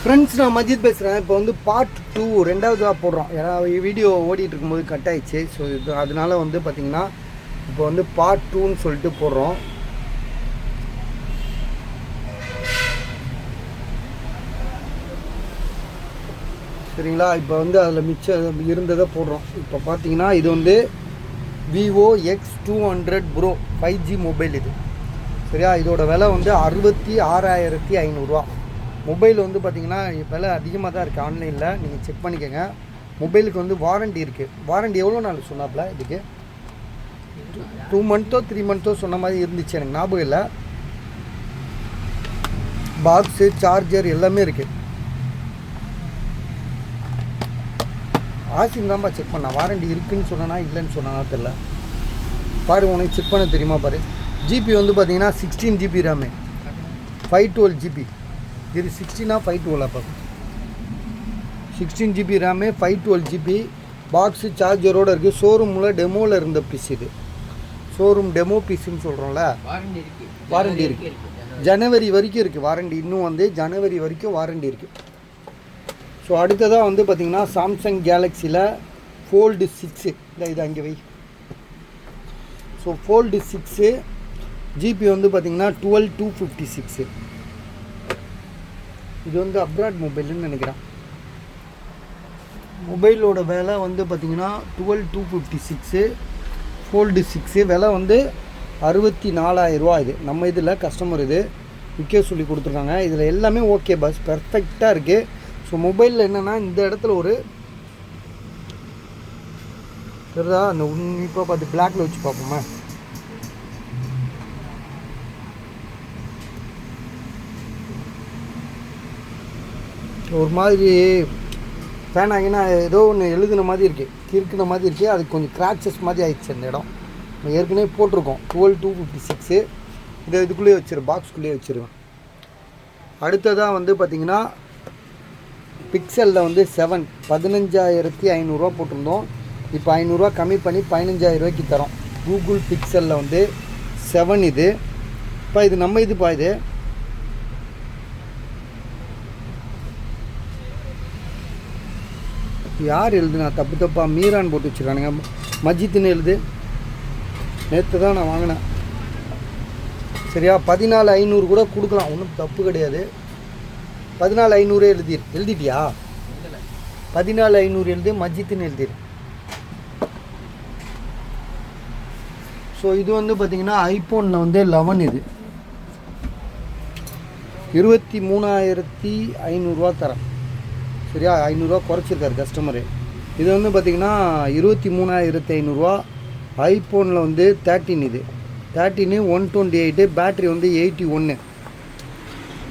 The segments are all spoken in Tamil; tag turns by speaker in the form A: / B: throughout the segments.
A: ஃப்ரெண்ட்ஸ், நான் மஜித் பேசுகிறேன். இப்போ வந்து பார்ட் 2 ரெண்டாவதாக போடுறோம். ஏன்னா வீடியோ ஓடிட்டு இருக்கும்போது கட் ஆயிடுச்சு. ஸோ இது அதனால வந்து பார்த்திங்கன்னா இப்போ வந்து பார்ட் 2ன்னு சொல்லிட்டு போடுறோம். சரிங்களா? இப்போ வந்து அதில் மிச்சம் இருந்ததை போடுறோம். இப்போ பார்த்தீங்கன்னா இது வந்து Vivo X200 bro 5G mobile இது. சரியா? இதோட விலை வந்து 66,500 மொபைல் வந்து பார்த்திங்கன்னா விலை அதிகமாக தான் இருக்குது. ஆன்லைனில் நீங்கள் செக் பண்ணிக்கோங்க. மொபைலுக்கு வந்து வாரண்டி இருக்குது. வாரண்டி எவ்வளோ நாள் சொன்னாப்புல? இதுக்கு 2 மந்த்தோ 3 மந்த்தோ சொன்ன மாதிரி இருந்துச்சு, எனக்கு ஞாபகம் இல்லை. பாக்ஸு, சார்ஜர் எல்லாமே இருக்குது. ஆசிம் தான்ப்பா செக் பண்ணா. வாரண்டி இருக்குதுன்னு சொன்னா இல்லைன்னு சொன்னா தெரில. பாரு, உனக்கு செக் பண்ண தெரியுமா பாரு. ஜிபி வந்து பார்த்தீங்கன்னா 16 GB ரேமு, 512 GB. இது 16 512 அப்போ 16 GB ரேமு, 512 GB. பாக்ஸு சார்ஜரோடு இருக்குது. ஷோரூமில் டெமோவில் இருந்த பீஸ் இது. ஷோரூம் டெமோ பீஸுன்னு சொல்கிறோம்ல, வாரண்டி இருக்குது. ஜனவரி வரைக்கும் இருக்குது வாரண்டி. இன்னும் வந்து ஜனவரி வரைக்கும் வாரண்டி இருக்குது. ஸோ அடுத்ததாக வந்து பார்த்திங்கன்னா சாம்சங் கேலக்ஸியில் Fold 6. இல்லை, இது அங்கே வை. ஸோ Fold 6 ஜிபி வந்து பார்த்திங்கன்னா 12256. இது வந்து அப்ராட் மொபைல்னு நினைக்கிறேன். மொபைலோட விலை வந்து பார்த்திங்கன்னா 12256. Fold 6 விலை வந்து 64,000 இது. நம்ம இதில் கஸ்டமர் இது விற்க சொல்லி கொடுத்துருக்காங்க. இதில் எல்லாமே ஓகே பஸ், பெர்ஃபெக்டாக இருக்குது. ஸோ மொபைலில் என்னென்னா இந்த இடத்துல ஒரு சரிதா, அந்த உன்னிப்பாக பார்த்து பிளாக்ல வச்சு பார்ப்போமா. ஒரு மாதிரி ஃபேன் ஆகினா ஏதோ ஒன்று எழுதுன மாதிரி இருக்குது, கிறுக்குன மாதிரி இருக்குது. அது கொஞ்சம் கிராச்சஸ் மாதிரி ஆயிடுச்சு அந்த இடம். நம்ம ஏற்கனவே போட்டிருக்கோம் 12256. இதை இதுக்குள்ளேயே வச்சிருவேன், பாக்ஸ்குள்ளேயே வச்சுருவேன். அடுத்ததாக வந்து பார்த்திங்கன்னா பிக்சலில் வந்து 7 15,500 போட்டிருந்தோம். இப்போ 500 கம்மி பண்ணி 15,000 தரோம். கூகுள் பிக்சலில் வந்து 7 இது. இப்போ இது நம்ம இதுப்பா. இது யார் எழுதுனா? தப்பு தப்பா மீரான் போட்டு வச்சுருக்கானுங்க. மஜித்துன்னு எழுது. நேற்று தான் நான் வாங்கினேன். சரியா? 14,500 கூட கொடுக்கலாம், ஒன்றும் தப்பு கிடையாது. 14,500 எழுதிட்டியா? 14,500 எழுது, மஜித்துன்னு எழுதிடு. ஸோ இது வந்து பார்த்திங்கன்னா ஐஃபோனில் வந்து 11 இது 23,500 தரேன். சரியா? 500 குறைச்சிருக்காரு கஸ்டமரு. இது வந்து பார்த்திங்கன்னா 23,500. ஐஃபோனில் வந்து 13 இது 13 128. பேட்ரி வந்து 81.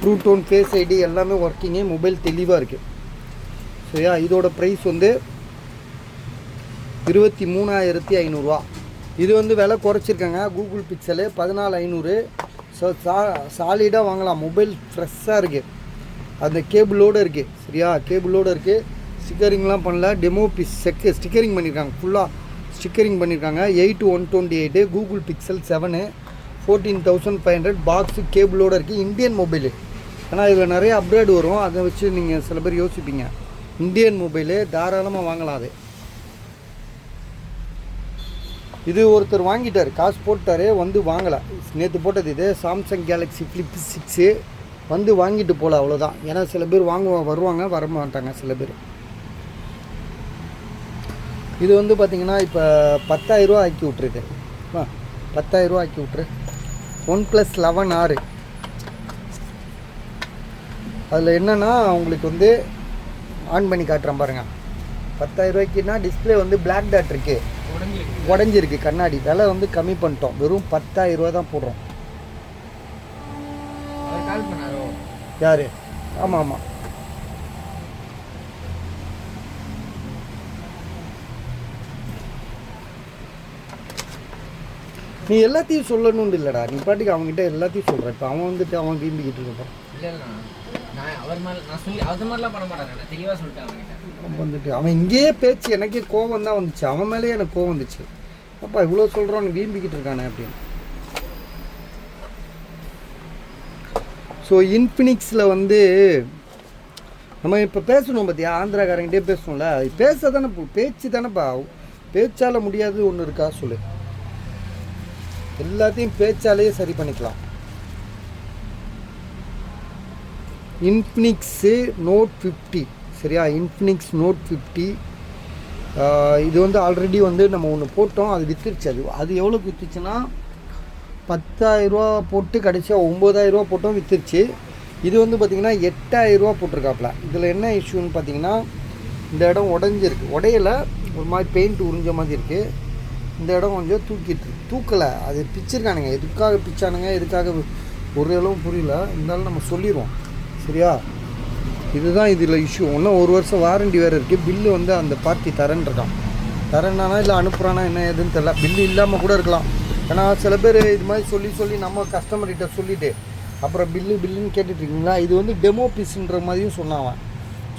A: ட்ரூ டோன், ஃபேஸ் ஐடி எல்லாமே ஒர்க்கிங்கு. மொபைல் தெளிவாக இருக்குது. சரியா? இதோட ப்ரைஸ் வந்து 23,500. இது வந்து விலை குறைச்சிருக்காங்க. Google pixel 14,500. ஸோ சாலிடாக வாங்கலாம். மொபைல் ஃப்ரெஷ்ஷாக இருக்குது. அந்த கேபிளோடு இருக்குது. சரியா? கேபிளோடு இருக்குது. ஸ்டிக்கரிங்லாம் பண்ணல. டெமோ பீஸ் ஸ்டிக்கரிங் பண்ணியிருக்காங்க. ஃபுல்லாக ஸ்டிக்கரிங் பண்ணியிருக்காங்க. 8 128. Google pixel 7 14,500. பாக்ஸு கேபிளோடு இருக்குது. Indian mobile. ஆனால் இதில் நிறைய அப்கிரேட் வரும். அதை வச்சு நீங்கள் சில பேர் யோசிப்பீங்க. இந்தியன் மொபைலு தாராளமாக வாங்கலாம். அது இது ஒருத்தர் வாங்கிட்டார், காசு போட்டார், வந்து வாங்கலை. நேற்று போட்டது இது சாம்சங் கேலக்ஸி ஃப்ளிப் 6 வந்து வாங்கிட்டு போகல, அவ்வளோதான். ஏன்னா சில பேர் வருவாங்க, வரமாட்டாங்க சில பேர். இது வந்து பார்த்திங்கன்னா இப்போ 10,000 ஆக்கி விட்ருக்கு. 10,000 ஆக்கி விட்ரு. OnePlus 11R. அதில் என்னென்னா உங்களுக்கு வந்து ஆன் பண்ணி காட்டுறேன் பாருங்கள். 10,000 டிஸ்பிளே வந்து பிளாக் டாட் இருக்குது, உடஞ்சிருக்கு கண்ணாடி. விலை வந்து கம்மி பண்ணிட்டோம். வெறும் 10,000 தான் போடுறோம். யாரு? ஆமாம் ஆமாம். நீ எல்லாத்தையும் சொல்லணும்னு இல்லைடா. நீ பாட்டுக்கு அவங்ககிட்ட எல்லாத்தையும் சொல்கிற. இப்போ அவன் வந்துட்டு அவன் வீம்பிக்கிட்டு இருப்பான். வந்துட்டு அவன் இங்கேயே பேச்சு எனக்கே கோவம் தான் வந்துச்சு. அவன் மேலேயே எனக்கு கோவம் வந்துச்சு. அப்பா இவ்வளோ சொல்கிறான்னு வீம்பிக்கிட்டு இருக்கானே அப்படின்னு. ஸோ இன்ஃபினிக்ஸில் வந்து நம்ம இப்போ பேசணும் பார்த்தியா, ஆந்திராக்காரங்கிட்டே பேசணும்ல, பேச தானே, பேச்சு தானேப்பா. பேச்சால் முடியாது ஒன்று இருக்கா சொல்லு? எல்லாத்தையும் பேச்சாலேயே சரி பண்ணிக்கலாம். இன்ஃபினிக்ஸு நோட் 50 சரியா, இன்ஃபினிக்ஸ் நோட் 50. இது வந்து ஆல்ரெடி வந்து நம்ம ஒன்று போட்டோம், அது விற்றுருச்சு. அது எவ்வளோக்கு விற்றுச்சுன்னா 10,000 போட்டு கடைசியாக 9,000 போட்டோம், விற்றுருச்சு. இது வந்து பார்த்திங்கன்னா 8,000 போட்டிருக்காப்புல. இதில் என்ன இஷ்யூன்னு பார்த்தீங்கன்னா, இந்த இடம் உடஞ்சிருக்கு, உடையலை, ஒரு மாதிரி பெயிண்ட் உறிஞ்ச மாதிரி இருக்குது. இந்த இடம் கொஞ்சம் தூக்கலை, அது பிச்சிருக்கானுங்க. எதுக்காக பிச்சானுங்க, எதுக்காக ஒரு அளவும் புரியல. இருந்தாலும் நம்ம சொல்லிடுவோம் சரியா. இதுதான் இதில் இஷ்யூ. இன்னும் 1 வருஷம் வாரண்டி வேறு இருக்குது. பில்லு வந்து அந்த பார்ட்டி தரேன்ருக்கான். தரேன்னானா இல்லை அனுப்புகிறானா என்ன எதுன்னு தெரில. பில்லு இல்லாமல் கூட இருக்கலாம். ஏன்னா சில பேர் இது மாதிரி சொல்லி நம்ம கஸ்டமர்கிட்ட சொல்லிவிட்டு அப்புறம் பில்லுன்னு கேட்டுட்ருக்கீங்களா. இது வந்து டெமோ பீஸுன்ற மாதிரியும் சொன்னான்.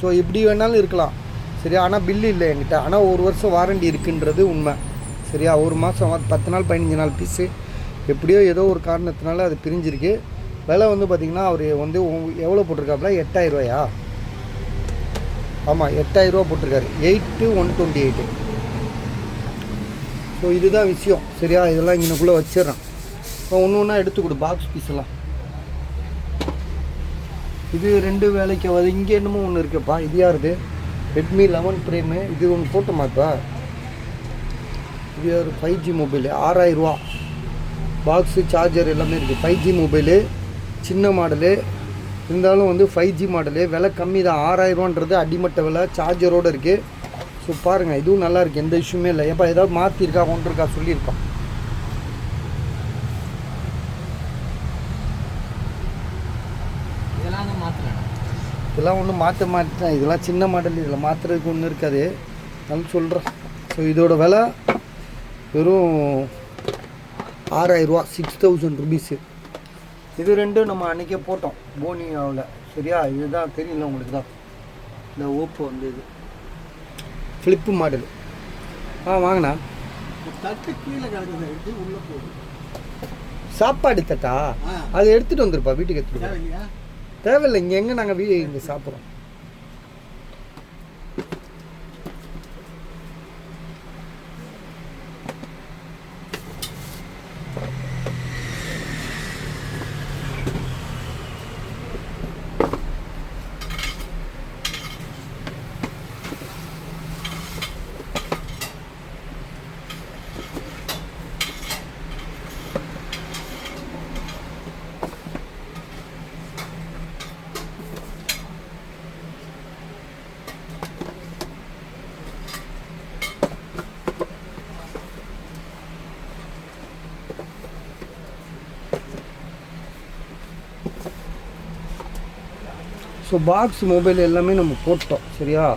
A: ஸோ எப்படி வேணாலும் இருக்கலாம் சரியா. ஆனால் பில்லு இல்லை என்கிட்ட. ஆனால் 1 வருஷம் வாரண்டி இருக்குன்றது உண்மை சரியா. 1 மாதம் 10 நாள் 15 நாள் பீஸு எப்படியோ ஏதோ ஒரு காரணத்தினால அது பிரிஞ்சிருக்கு. விலை வந்து பார்த்திங்கன்னா அவர் வந்து எவ்வளோ போட்டிருக்காப்புல, 8,000 ஆமாம் 8,000 போட்டிருக்காரு. 8,128. ஸோ இதுதான் விஷயம் சரியா. இதெல்லாம் இங்கனக்குள்ளே வச்சிடறேன். இப்போ ஒன்று எடுத்து கொடு பாக்ஸ் பீஸ் எல்லாம். இது 2 வேலைக்கு ஆகாது. இங்கே என்னமோ ஒன்று இருக்குப்பா, இது யாருது? Redmi 11 prime. இது ஒன்று போட்டோமாப்பா. இது ஒரு 5G மொபைலு, 6,000 பாக்ஸு சார்ஜர் எல்லாமே இருக்குது. 5G மொபைலு, சின்ன மாடலு, இருந்தாலும் வந்து 5G மாடலு. விலை கம்மி தான், 6,000 அடிமட்ட விலை, சார்ஜரோடு இருக்குது. ஸோ பாருங்கள், இதுவும் நல்லாயிருக்கு, எந்த இஷ்யூமே இல்லை. எப்போ ஏதாவது மாற்றிருக்கா கொண்டிருக்கா சொல்லியிருக்கான். இதெல்லாம் ஒன்றும் மாற்ற மாட்டேன், இதெல்லாம் சின்ன மாடல், இதில் மாற்றுறதுக்கு ஒன்றும் இருக்காது. நான் சொல்கிறேன். ஸோ இதோட விலை வெறும் 6,000, 6,000 ருபீஸு. இது 2 நம்ம அன்றைக்கே போட்டோம் போனியாவில் சரியா. இதுதான் தெரியல உங்களுக்கு தான், இந்த ஓப்போ வந்து இது ஃப்ளிப்பு மாடல். வாங்கினா தட்டு கீழே கிடக்குது, உள்ளே போகுது சாப்பாடு தட்டா. அதை எடுத்துகிட்டு வந்துருப்பா, வீட்டுக்கு எடுத்துகிட்டு. தேவையில்லை, இங்கே எங்கே நாங்கள் இங்கே சாப்பிட்றோம். ஸோ பாக்ஸ் மொபைல் எல்லாமே நம்ம போட்டோம் சரியா.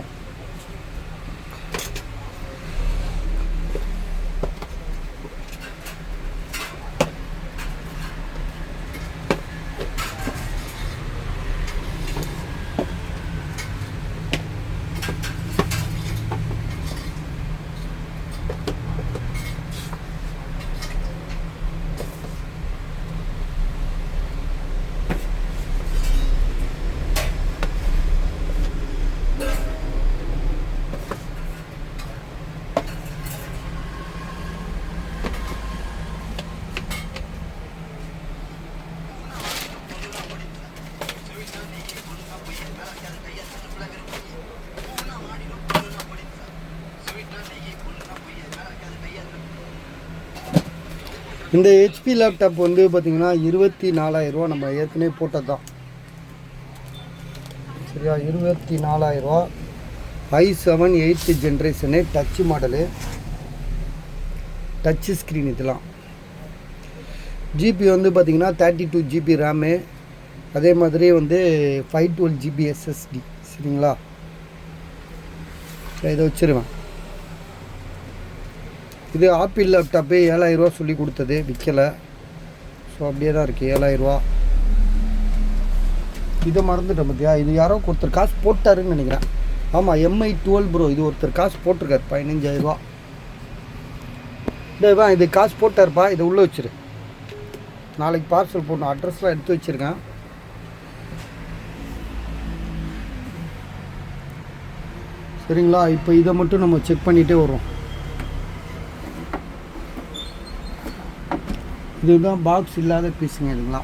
A: இந்த ஹெச்பி லேப்டாப் வந்து பார்த்திங்கன்னா 24,000 நம்ம ஏற்கனவே போட்டது தான் சரியா. 24,000 i7 8th generation, touch model, touch screen. இதெல்லாம் ஜிபி வந்து பார்த்திங்கன்னா 32 GB ரேமு, அதே மாதிரி வந்து 512 GB SSD சரிங்களா. இதை வச்சுருவேன். இது ஆப்பிள் லேப்டாப்பு 7,000 சொல்லி கொடுத்தது, விற்கலை. ஸோ அப்படியே தான் இருக்குது 7,000. இதை மறந்துட்டேன் பார்த்தியா. இது யாரோ ஒருத்தர் காசு போட்டாருன்னு நினைக்கிறேன். ஆமாம் MI 12 ப்ரோ. இது ஒருத்தர் காசு போட்டிருக்காரு 15,000. இது காசு போட்டார்ப்பா. இதை உள்ளே வச்சிரு, நாளைக்கு பார்சல் போடணும். அட்ரஸ்லாம் எடுத்து வச்சுருக்கேன். சரிங்களா. இப்போ இதை மட்டும் நம்ம செக் பண்ணிகிட்டே வரோம். இதுதான் பாக்ஸ் இல்லாத பீஸுங்க இதுங்களா.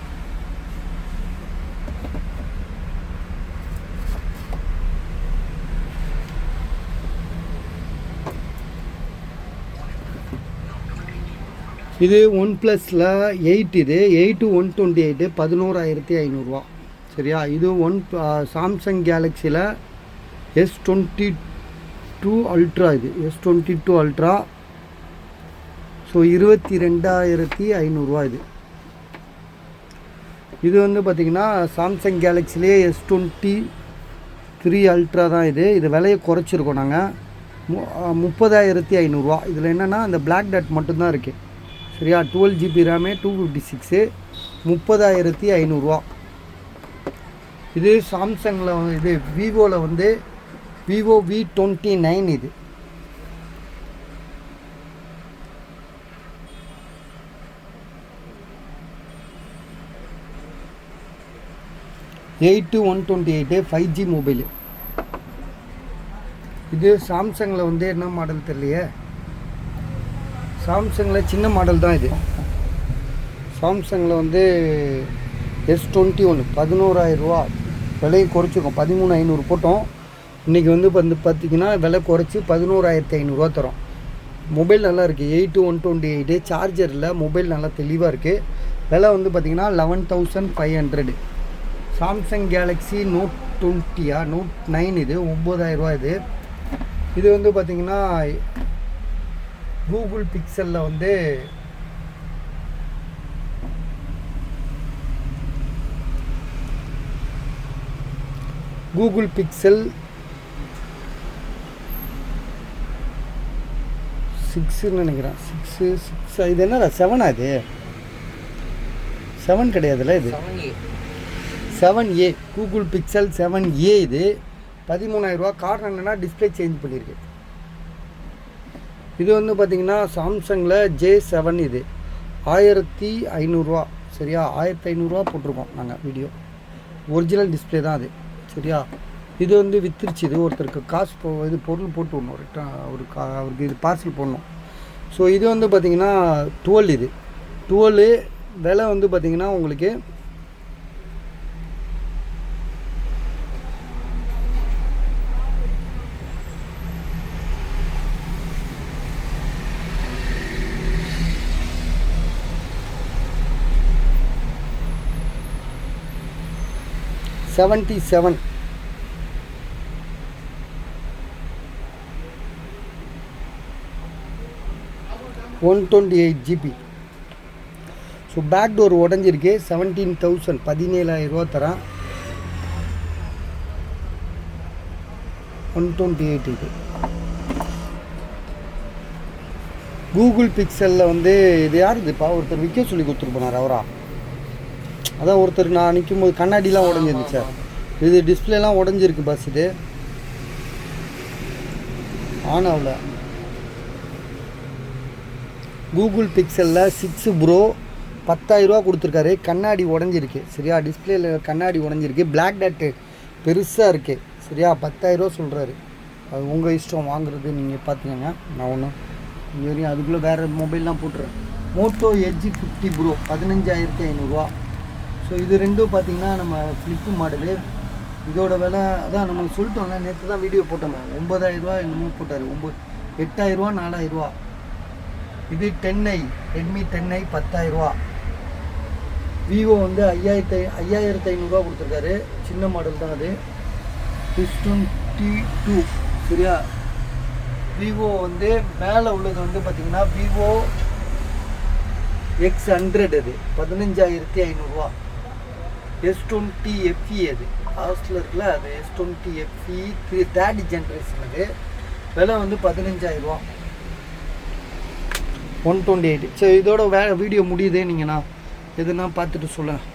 A: இது ஒன் ப்ளஸில் 8, இது 8 128 11,500 சரியா. இது சாம்சங் கேலக்ஸியில் S22 அல்ட்ரா, இது S22 அல்ட்ரா. ஸோ 22,500 இது. இது வந்து பார்த்திங்கன்னா சாம்சங் கேலக்ஸிலே S23 அல்ட்ரா தான் இது. இது விலையை குறைச்சிருக்கோம் நாங்கள் 30,500. இதில் என்னென்னா இந்த பிளாக் டாட் மட்டும்தான் இருக்குது சரியா. 12 GB ரேமு 256 30,500. இது சாம்சங்கில் இது விவோவில் வந்து விவோ V29 இது. Eight 128 5G mobile. இது சாம்சங்கில் வந்து என்ன மாடல் தெரியலையே. சாம்சங்கில் சின்ன மாடல் தான் இது. சாம்சங்கில் வந்து S21 11,000 விலையும் குறைச்சிருக்கோம். 13,500 போட்டோம். இன்றைக்கி வந்து பார்த்திங்கன்னா விலை குறைச்சி 11,500 தரோம். மொபைல் நல்லா இருக்குது. 8 128 சார்ஜரில் மொபைல் நல்லா தெளிவாக இருக்குது. விலை வந்து பார்த்திங்கன்னா 11,500. சாம்சங் கேலக்ஸி நோட் 20 நோட் 9 இது 9,000 இது. இது வந்து பார்த்திங்கன்னா கூகுள் பிக்சலில் வந்து கூகுள் பிக்சல் 6ன்னு நினைக்கிறேன். 6 இது என்னடா 7 இது 7 கிடையாதுல்ல. இது 7A கூகுள் பிக்சல் 7A இது 13,000. காரணம் என்னென்னா டிஸ்பிளே சேஞ்ச் பண்ணியிருக்கு. இது வந்து பார்த்திங்கன்னா சாம்சங்கில் J7 இது 1,500 சரியா. 1,500 போட்டிருக்கோம் நாங்கள் வீடியோ. ஒரிஜினல் டிஸ்பிளே தான் அது சரியா. இது வந்து வித்துருச்சு. இது ஒருத்தருக்கு காசு இது பொருள் போட்டு விடணும் ரிட்டன் அவருக்கு இது பார்சல் போடணும். ஸோ இது வந்து பார்த்திங்கன்னா 12 இது 12 விலை வந்து பார்த்திங்கன்னா உங்களுக்கு $77. $128 GB. ஸோ பேக் டோர் உடஞ்சிருக்கு. 17,000 17,000 தரேன். 128 இது. கூகுள் பிக்சலில் வந்து இது யார் இதுப்பா ஒருத்தர் விற்க சொல்லி கொடுத்துட்டு போனார் அவரா. அதான் ஒருத்தர் நான் நிற்கும்போது கண்ணாடிலாம் உடஞ்சிருந்துச்சு சார். இது டிஸ்பிளேலாம் உடஞ்சிருக்கு பஸ். இது ஆன் ஆகல. கூகுள் பிக்சலில் 6 ப்ரோ 10,000 கொடுத்துருக்காரு. கண்ணாடி உடஞ்சிருக்கு சரியா. டிஸ்பிளேயில் கண்ணாடி உடஞ்சிருக்கு. பிளாக் டாட்டு பெருசாக இருக்குது சரியா. 10,000 சொல்கிறாரு. அது உங்கள் இஷ்டம் வாங்குறது நீங்கள் பார்த்துக்கோங்க. நான் ஒன்றும் இது வரையும் அதுக்குள்ளே வேறு மொபைல்லாம் போட்டுறேன். Moto edge 50 bro 15,500. ஸோ இது ரெண்டும் பார்த்திங்கன்னா நம்ம ஃப்ளிப்பு மாடலு. இதோட விலை அதான் நம்ம சொல்லிட்டோம்ல. நேற்று தான் வீடியோ போட்டோமே. 9,000 என்னமோ போட்டார். 8,000 4,000. இது 10i ரெட்மி 10i 10,000. விவோ வந்து 5,500 கொடுத்துருக்காரு. சின்ன மாடல் தான் அது. S22 சரியா. விவோ வந்து மேலே உள்ளது வந்து பார்த்திங்கன்னா விவோ X100 அது 15,500. S20 FE அது ஹாஸ்டலில் இருக்குல்ல. அது S20 FE 3rd ஜென்ரேஷன். அது விலை வந்து 15,000. 128. சரி இதோட வீடியோ முடியுது. நீங்கள்ண்ணா எதுனா பார்த்துட்டு சொல்லுங்கள்.